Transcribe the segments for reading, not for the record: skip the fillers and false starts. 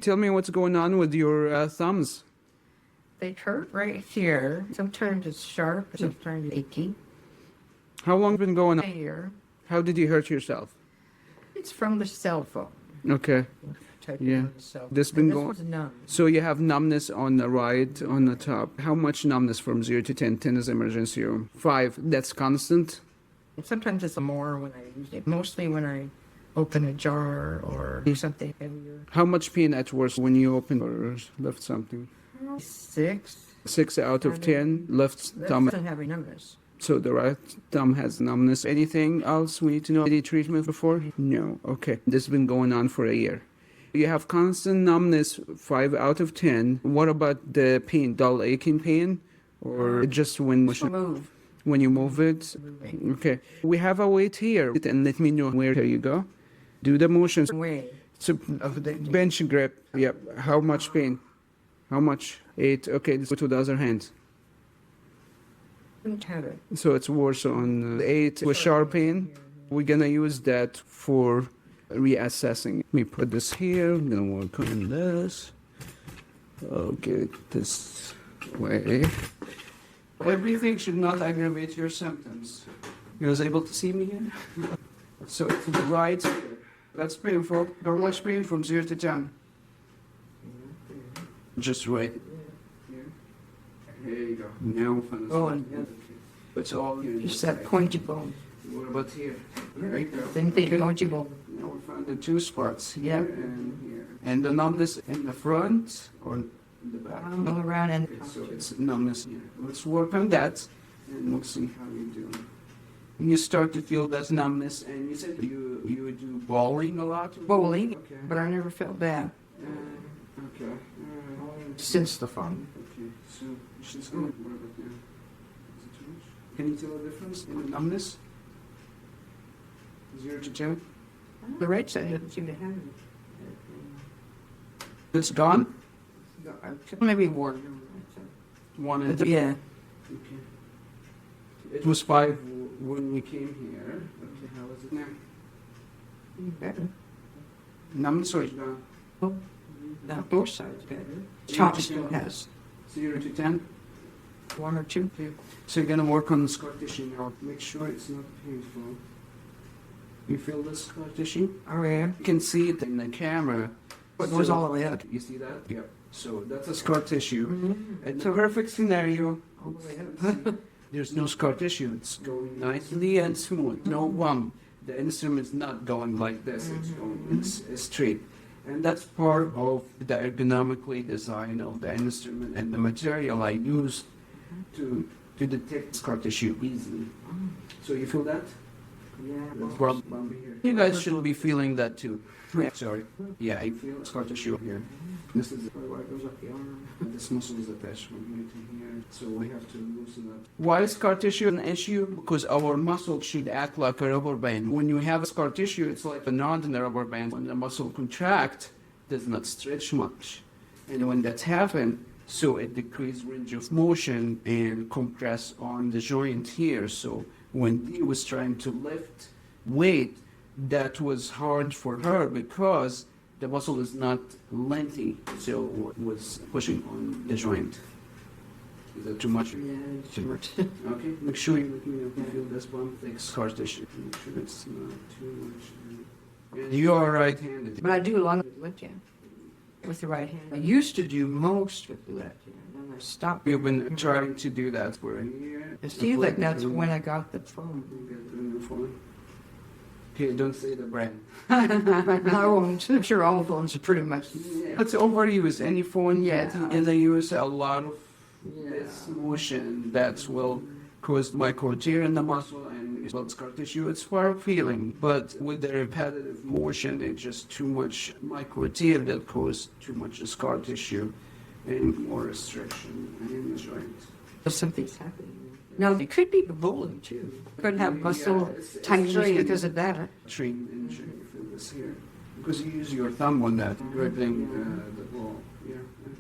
Tell me what's going on with your thumbs. They hurt right here. Sometimes it's sharp, sometimes it's achy. How long been going on? Here. How did you hurt yourself? It's from the cell phone. Okay. Yeah. This been going. Was numb. So you have numbness on the right, on the top. How much numbness from 0 to 10? 10 is emergency room. 5, that's constant. And sometimes it's more when I use it. Mostly when I open a jar or do something heavier. How much pain at worst when you open or lift something? 6. 6 out of 10 left That thumb. doesn't have any numbness. So the right thumb has numbness. Anything else we need to know? Any treatment before? No. Okay. This has been going on for a year. You have constant numbness, 5 out of 10. What about the pain? Dull aching pain? Or just when Move. when you move it? Moving. Okay. We have a weight here. And let me know where. Here you go. Do the motions. Way. So bench grip. Yep. How much pain? How much? 8. Okay. Let's go to the other hand. Didn't have it. So it's worse on 8 with sharp pain. We're gonna use that for reassessing. We put this here. I'm gonna work on this. Okay, this way. Everything should not aggravate your symptoms. You was able to see me here? So it's right here. That's painful. How much pain from 0 to 10? Just right. Here you go. Now for this. Oh, and It's all here. just that pointy bone. What about here? There you go. Then they pointy bone. Now we found the 2 spots here Yep. and here. And the numbness in the front or in the back? All around and So it's numbness here. Let's work on that and we'll see how you do. And you start to feel that numbness and you said you do bowling a lot? bowling, Okay. but I never felt bad Okay. since the phone. Okay. So she's gonna what about now? Is it too much? Can you tell the difference in the numbness? 0 to 10? The right side doesn't seem to have it. It's gone? Maybe more. 1 and 2? Yeah. Okay. It was 5 when we came here. Okay, how is it now? Better. Numbness or it's gone? Oh, now both sides better. Top still has 0 to 10? 1 or 2. So you're gonna work on the scar tissue now. Make sure it's not painful. You feel the scar tissue? Oh, yeah. You can see it in the camera. It goes all the way up. You see that? Yeah. So that's a scar tissue. Mm-hmm. And the perfect scenario, All the way up. there's no scar tissue. It's going nicely and smooth. No bump. The instrument's not going like this. It's going it's straight. And that's part of the ergonomically design of the instrument and the material I use to detect scar tissue easily. So you feel that? Yeah. You guys should be feeling that too. Sorry. Yeah, I feel scar tissue here. This is where it goes up the arm. This muscle is attached from here to here, so we have to loosen up. Why is scar tissue an issue? Because our muscle should act like a rubber band. When you have a scar tissue, it's like a knot in a rubber band. When the muscle contracts, it does not stretch much. And when that's happened, so it decreases range of motion and compress on the joint here. So when Dee was trying to lift weight, that was hard for her because the muscle is not lengthy, so it was pushing on the joint. Is that too much? Yeah, it's too much. Okay, make sure you let me know if you feel this bump, like scar tissue. Make sure it's not too much. And you are right-handed. But I do a lot with the left hand. With the right hand. I used to do most with the left hand. And I stopped. You've been trying to do that for a year. It seems like that's when I got the phone. Okay, don't say the brand. I won't. I'm sure all phones are pretty much. It's overused. Any phone Yeah. and they use a lot of this motion that will cause micro tear in the muscle and as well as scar tissue. It's for feeling, but with the repetitive motion, it's just too much micro tear that cause too much scar tissue and more restriction in the joint. Something's happening. Now, it could be bowling too. Could have muscle tightness because of that. Train injury, you feel this here. Because you use your thumb on that, gripping the ball. Yeah.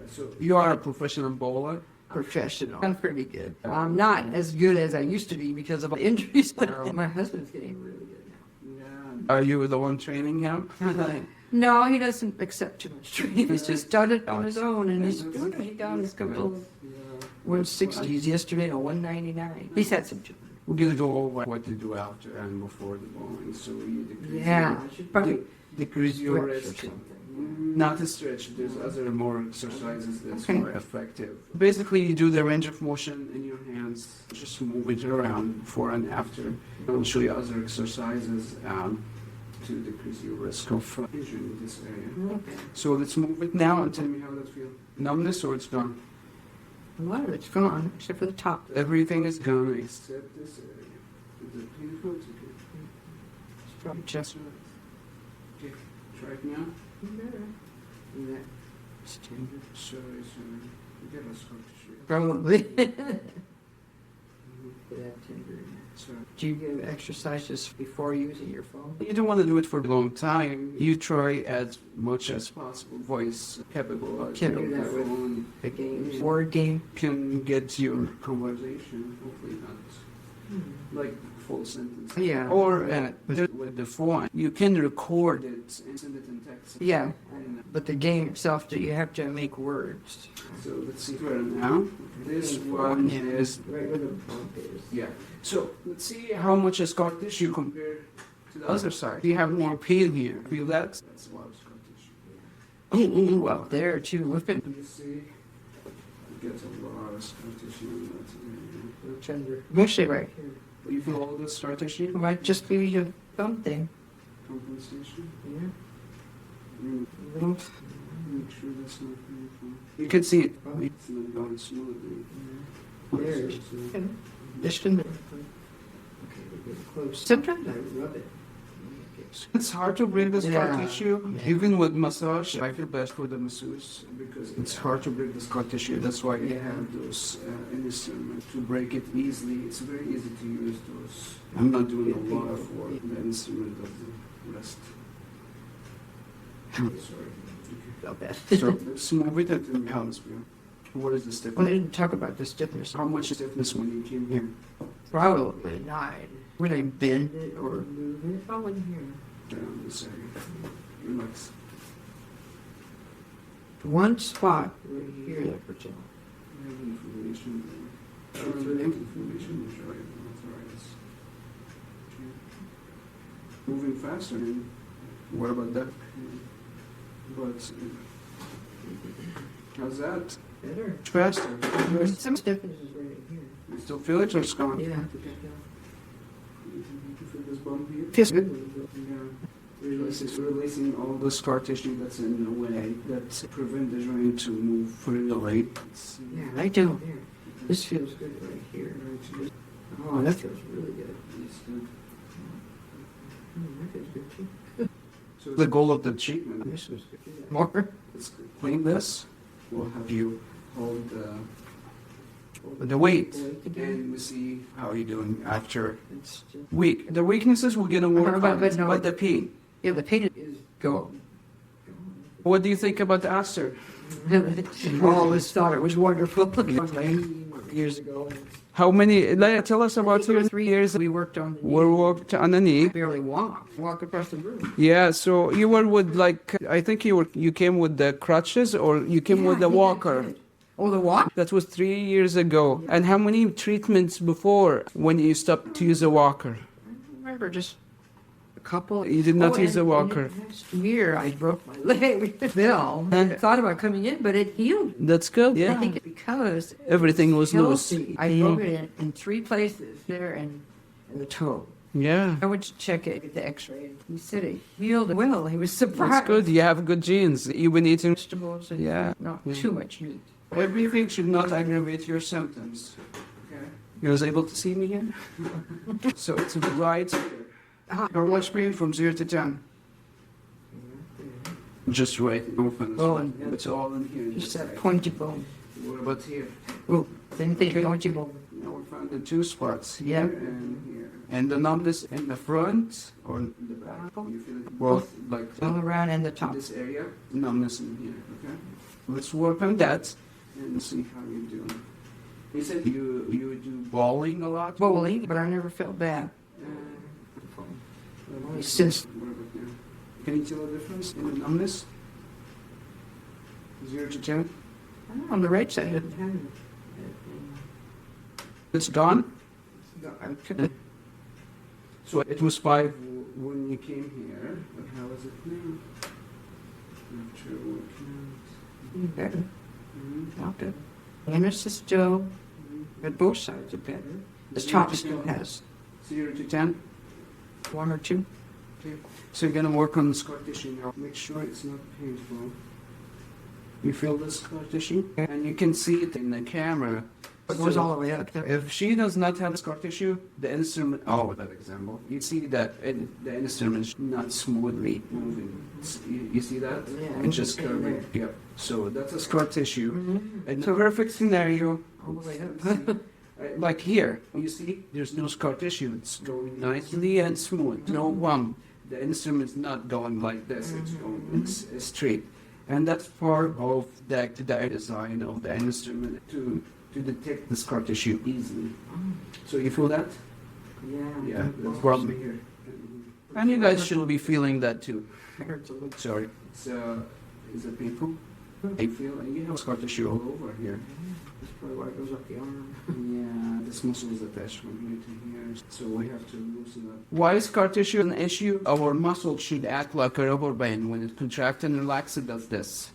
So you are a professional bowler? Professional. I'm pretty good. I'm not as good as I used to be because of injuries. My husband's getting really good now. Yeah, Are you the one training him? No, he doesn't accept too much training. He's just done it on his own, and he's doing it. He got his couple of 160s yesterday, or 199. He's had some. We're going to go over what to do after and before the bowling, so you decrease Yeah, your, I should probably decrease your stretch or risk. something. Not to stretch, there's other more exercises that's Okay. more effective. Basically, you do the range of motion in your hands, just move it around before and after. I'll show you other exercises to decrease your risk of injury in this area. Okay. So let's move it now and tell me how that feels. Numbness or it's gone? A lot of it's gone, except for the top. Everything is gone except this area. Is it painful? It's okay. It's probably just Okay, try it now. better. Yeah. Sorry. Get us hooked. Probably. Mhm. Sorry. Do you give exercises before using your phone? You don't want to do it for a long time. You try as much as possible. Voice capable. Can do that with phone the games. Word game. can get your conversation. Hopefully not like full sentence. Yeah. Or with the phone, you can record it and send it in text. Yeah. And, But the game itself, you have to make words. so let's see where now. This one is Right where the bump is. yeah. So let's see how much is scar tissue compared to the other side. You have more peel here. Feel that? That's a lot of scar tissue. Well, there too. Look at Let me see. It gets a lot of scar tissue in that area. the tender. Mostly right here. You feel all the scar tissue? It might just be your thumb thing. Compensation. Yeah. Mm, Little. Make sure that's not painful. You can see it. It's not going smoothly. There. So- Just a minute. Okay, we're getting close. Sometimes I rub it. It's hard to break the scar Yeah. tissue. Even with massage, I feel best with the masseuse because it's hard to break the scar tissue. That's why you have those instruments to break it easily. It's very easy to use those. I'm not doing a lot of work. The instrument does the rest. Sorry. Felt bad. So let's move it into the hemisphere. What is the Well, I stiffness? didn't talk about the stiffness. How much stiffness when you came here? Probably 9. When I bend it or move it, oh, in here. Down this area. Relax. One spot right here that hurts a lot. I have inflammation. Inflammation is right. Arthritis. Okay. Moving faster. What about that? But how's that? Better. Faster. There's some stiffness is right here. You still feel it or it's gone? Yeah. You feel this bump here? Feels good. Yeah. Releasing all the scar tissue that's in the way that prevent the joint to move freely. Yeah, I do. This feels good right here. Oh, that feels really good. That feels good too. So the goal of the treatment This was good. More? is clean this. We'll have you hold the weight, and we see how you're doing after It's just, week. The weaknesses we're gonna work on, But no. but the pain. yeah, the pain is gone. What do you think about the ASTR? I always thought it was wonderful. Years ago. How many? Tell us about 2 or 3 years we worked on. we worked on the knee. Barely walk across the room. Yeah, so you were with like I think you came with the crutches or you came with the walker. Oh, the walk? That was 3 years ago. And how many treatments before when you stopped to use a walker? I don't remember, just a couple. You did not use a and walker. the next year I broke my leg. Fell. I thought about coming in, but it healed. That's good. I Yeah, think it's because everything was loose. healthy. I broke it in 3 places, there and in the toe. Yeah, I went to check it, get the x-ray. He said it healed well. He was surprised. that's good. You have good genes. You've been eating. Vegetables and Yeah. not too much meat. Everything should not aggravate your symptoms. Okay. You was able to see me here? So it's right here. How much pain from 0 to 10? Just right. Open. Oh, and It's all in here. just that pointy bone. What about here? Oh, same thing, pointy bone. Now we found the 2 spots here Yeah. and here. And the numbness in the front or in the back. You feel it both like All around and the top. this area, numbness in here. Okay. Let's work on that and see how you do. You said you do bowling a lot. Bowling, but I never felt bad. Since Can you tell the difference in the numbness? 0 to 10? On the right side. It's gone? No, I'm kidding. So it was 5 when you came here, but how is it now? Not sure what count. Better. Mhm. Not good. Numbness is still, but both sides are better. The top still has 0 to 10? 1 or 2. Okay. So you're gonna work on the scar tissue now. Make sure it's not painful. You feel the scar tissue? And you can see it in the camera. It goes all the way up. If she does not have scar tissue, the instrument, that example, you see that the instrument is not smoothly moving. You see that? Yeah. It's just curving. Yeah. So that's a scar tissue. Mhm. And the perfect scenario, All the way up. like here, you see, there's no scar tissue. It's going nicely and smooth. No bump. The instrument is not going like this. It's going it's straight. And that's part of the design of the instrument to detect the scar tissue easily. So you feel that? Yeah, that's probably here. And you guys should be feeling that too. Sorry. Is it painful? I feel you have scar tissue all over here. That's probably why it goes up the arm. Yeah, this muscle is attached from here to here, so we have to loosen up. Why is scar tissue an issue? Our muscle should act like a rubber band. When it contracts and relaxes, it does this.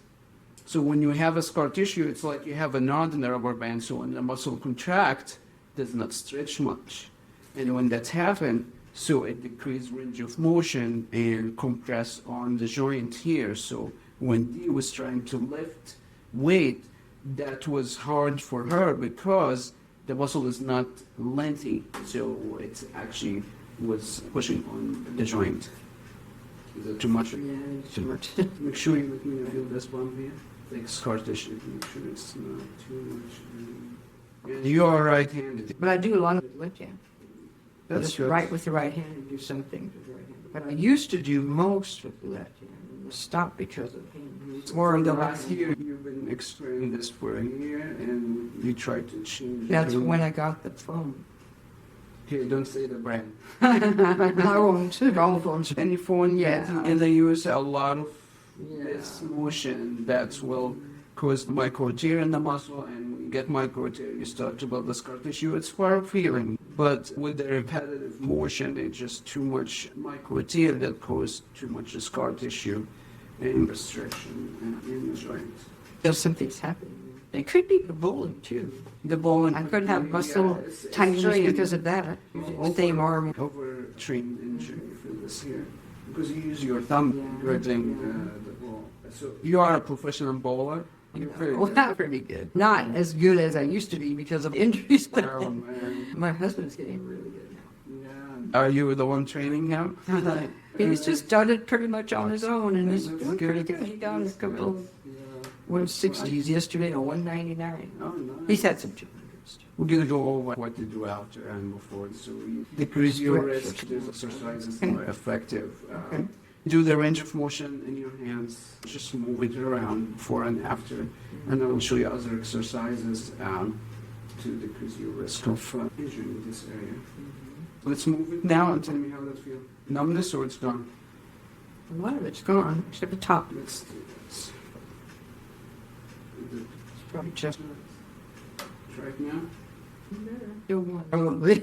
So when you have a scar tissue, it's like you have a knot in the rubber band. So when the muscle contracts, it does not stretch much. And when that's happened, so it decreases range of motion and compress on the joint here. So when Dee was trying to lift weight, that was hard for her because the muscle is not lengthy. So it actually was pushing on the joint. Is it too much? Yeah, it's too much. Make sure you feel this bump here. Like scar tissue. Make sure it's not too much. And you are right-handed. But I do a lot of it left hand. That's Just good. right with the right hand and do some things with the right hand. But I used to do most with the left hand. And stopped because of pain. Or in the last year, you've been experiencing this for a year, and you tried to change. That's when I got the phone. Here, don't say the brand. I won't. All phones. Any phone, Yeah. in the US, a lot of this motion that will cause micro tear in the muscle, and when you get micro tear, you start to build the scar tissue. It's far feeling, but with the repetitive motion, it's just too much micro tear that causes too much scar tissue and restriction in the joint. There's something's happening. It could be the bowling too. The bone. I couldn't have muscle tightness because of that. Same arm. Overtrained injury for this here. Because you use your thumb gripping the ball. So you are a professional bowler? You're very Well, good. not pretty good. Not as good as I used to be because of injuries. Oh, man. My husband's getting really good now. Yeah. Are you the one training him? He's just started pretty much on his own and he's doing pretty good. He got a couple of 160s yesterday or 199. Oh, nice. He's had some 200s. We're going to go over what to do after and before. So you decrease your risk. These exercises are effective. Okay. Do the range of motion in your hands. Just move it around before and after. And I will show you other exercises to decrease your risk of injury in this area. Let's move it now and tell me how that feels. Numbness or it's gone? A lot of it's gone, except the top. Let's do this. It's probably just Try it now. still one. Probably.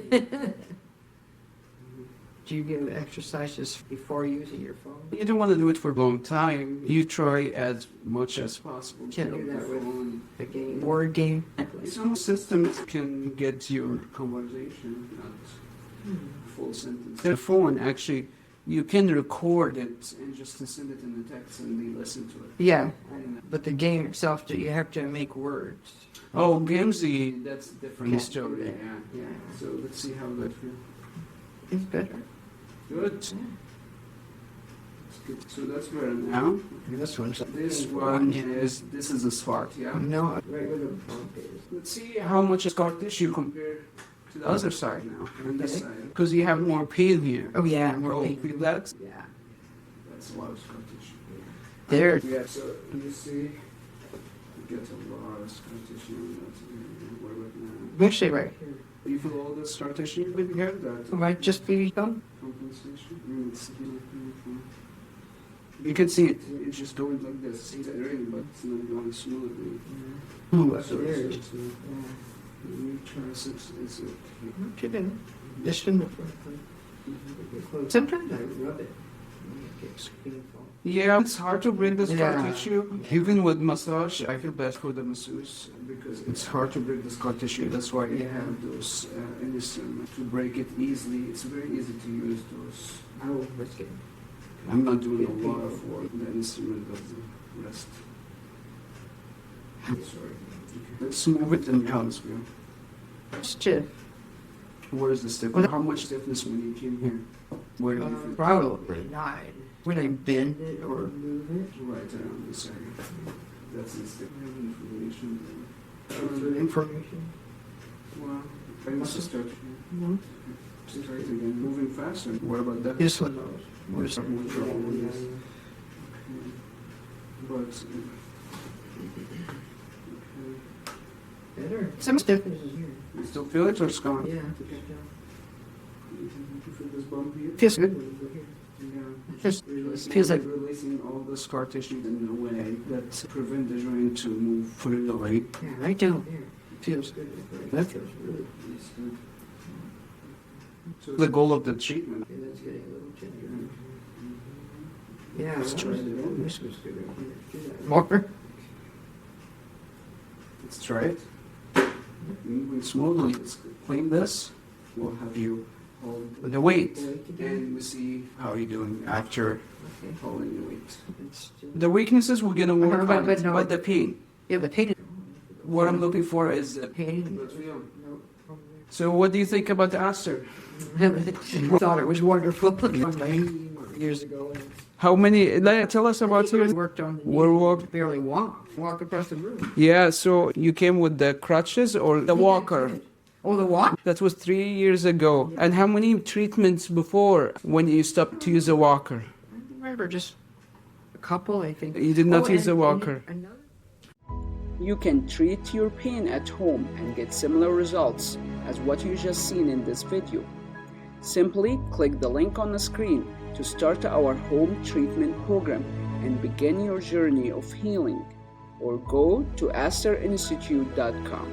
Do you do exercises before using your phone? You don't want to do it for a long time. You try as much as possible. Can't do Pick up that the with phone. the game, word game. Some systems can get your conversation, not full sentence. The phone, actually, you can record it and just send it in the text and they listen to it. Yeah, And, but the game itself, you have to make words. oh, Gamesy, that's a different Can't story. do Yeah, that. yeah. So let's see how that feels. It's better. Good. That's good. So that's better now. This one's This one is, this is a spark, yeah? no regular phone is. Let's see how much is scar tissue compared to the other side now, on this side. Because you have more pain here. Oh yeah, Oh, feel that? yeah. That's a lot of scar tissue. There. Yeah, so you see, you get a lot of scar tissue in that area. What about now? Actually, right here. You feel all the scar tissue with here? That Might just be thumb. compensation? It's You can see it. It's just going like this. See that ring, but it's not going smoothly. Oh, that's weird. Triceps is okay. Just in the sometimes I rub it. Yeah, it's hard to break the scar Yeah. tissue. Even with massage, I feel bad for the masseuse because it's hard to break the scar tissue. That's why you have those instruments to break it easily. It's very easy to use those. Oh, let's get I'm not doing a lot of work. The instrument does the rest. Sorry. Okay. Let's move it in balance view. stiff. Where is the stiffness? How much stiffness when you came here? Where do you feel? Probably 9. When I bend it or move it. Right around this area. That's the stiffness information. Information. Well, I must have started No. straight again. Moving faster. What about that? This one knows. More trouble with this. But Better. Some stiffness is here. you still feel it or it's gone? Yeah. You feel this bump here? Feels good. Yeah. Just feels like Releasing all the scar tissue in a way that prevent the joint to move freely. yeah, right down here. Feels good. That feels really good. So the goal of the treatment. Okay, that's getting a little tender. Yeah, Let's try it again. this was good right here. Do that. More. Let's try it. Moving smoothly. Let's clean this. We'll have you hold the weight, and we see how you're doing after Okay. holding the weight. It's still- The weaknesses we're gonna work But- on, but no. but the pain. Yeah, but pain. What I'm looking for is the Pain. feel. No. So what do you think about the ASTR? I thought it was wonderful. 90 years ago. How many? Tell us about I yours. worked on. Where walk? Barely walk across the room. Yeah. So you came with the crutches or the walker? Oh, the walk? That was 3 years ago. And how many treatments before when you stopped to use a walker? I don't remember, just a couple, I think. You did not use a and walker. another. You can treat your pain at home and get similar results as what you just seen in this video. Simply click the link on the screen to start our home treatment program and begin your journey of healing, or go to asterinstitute.com.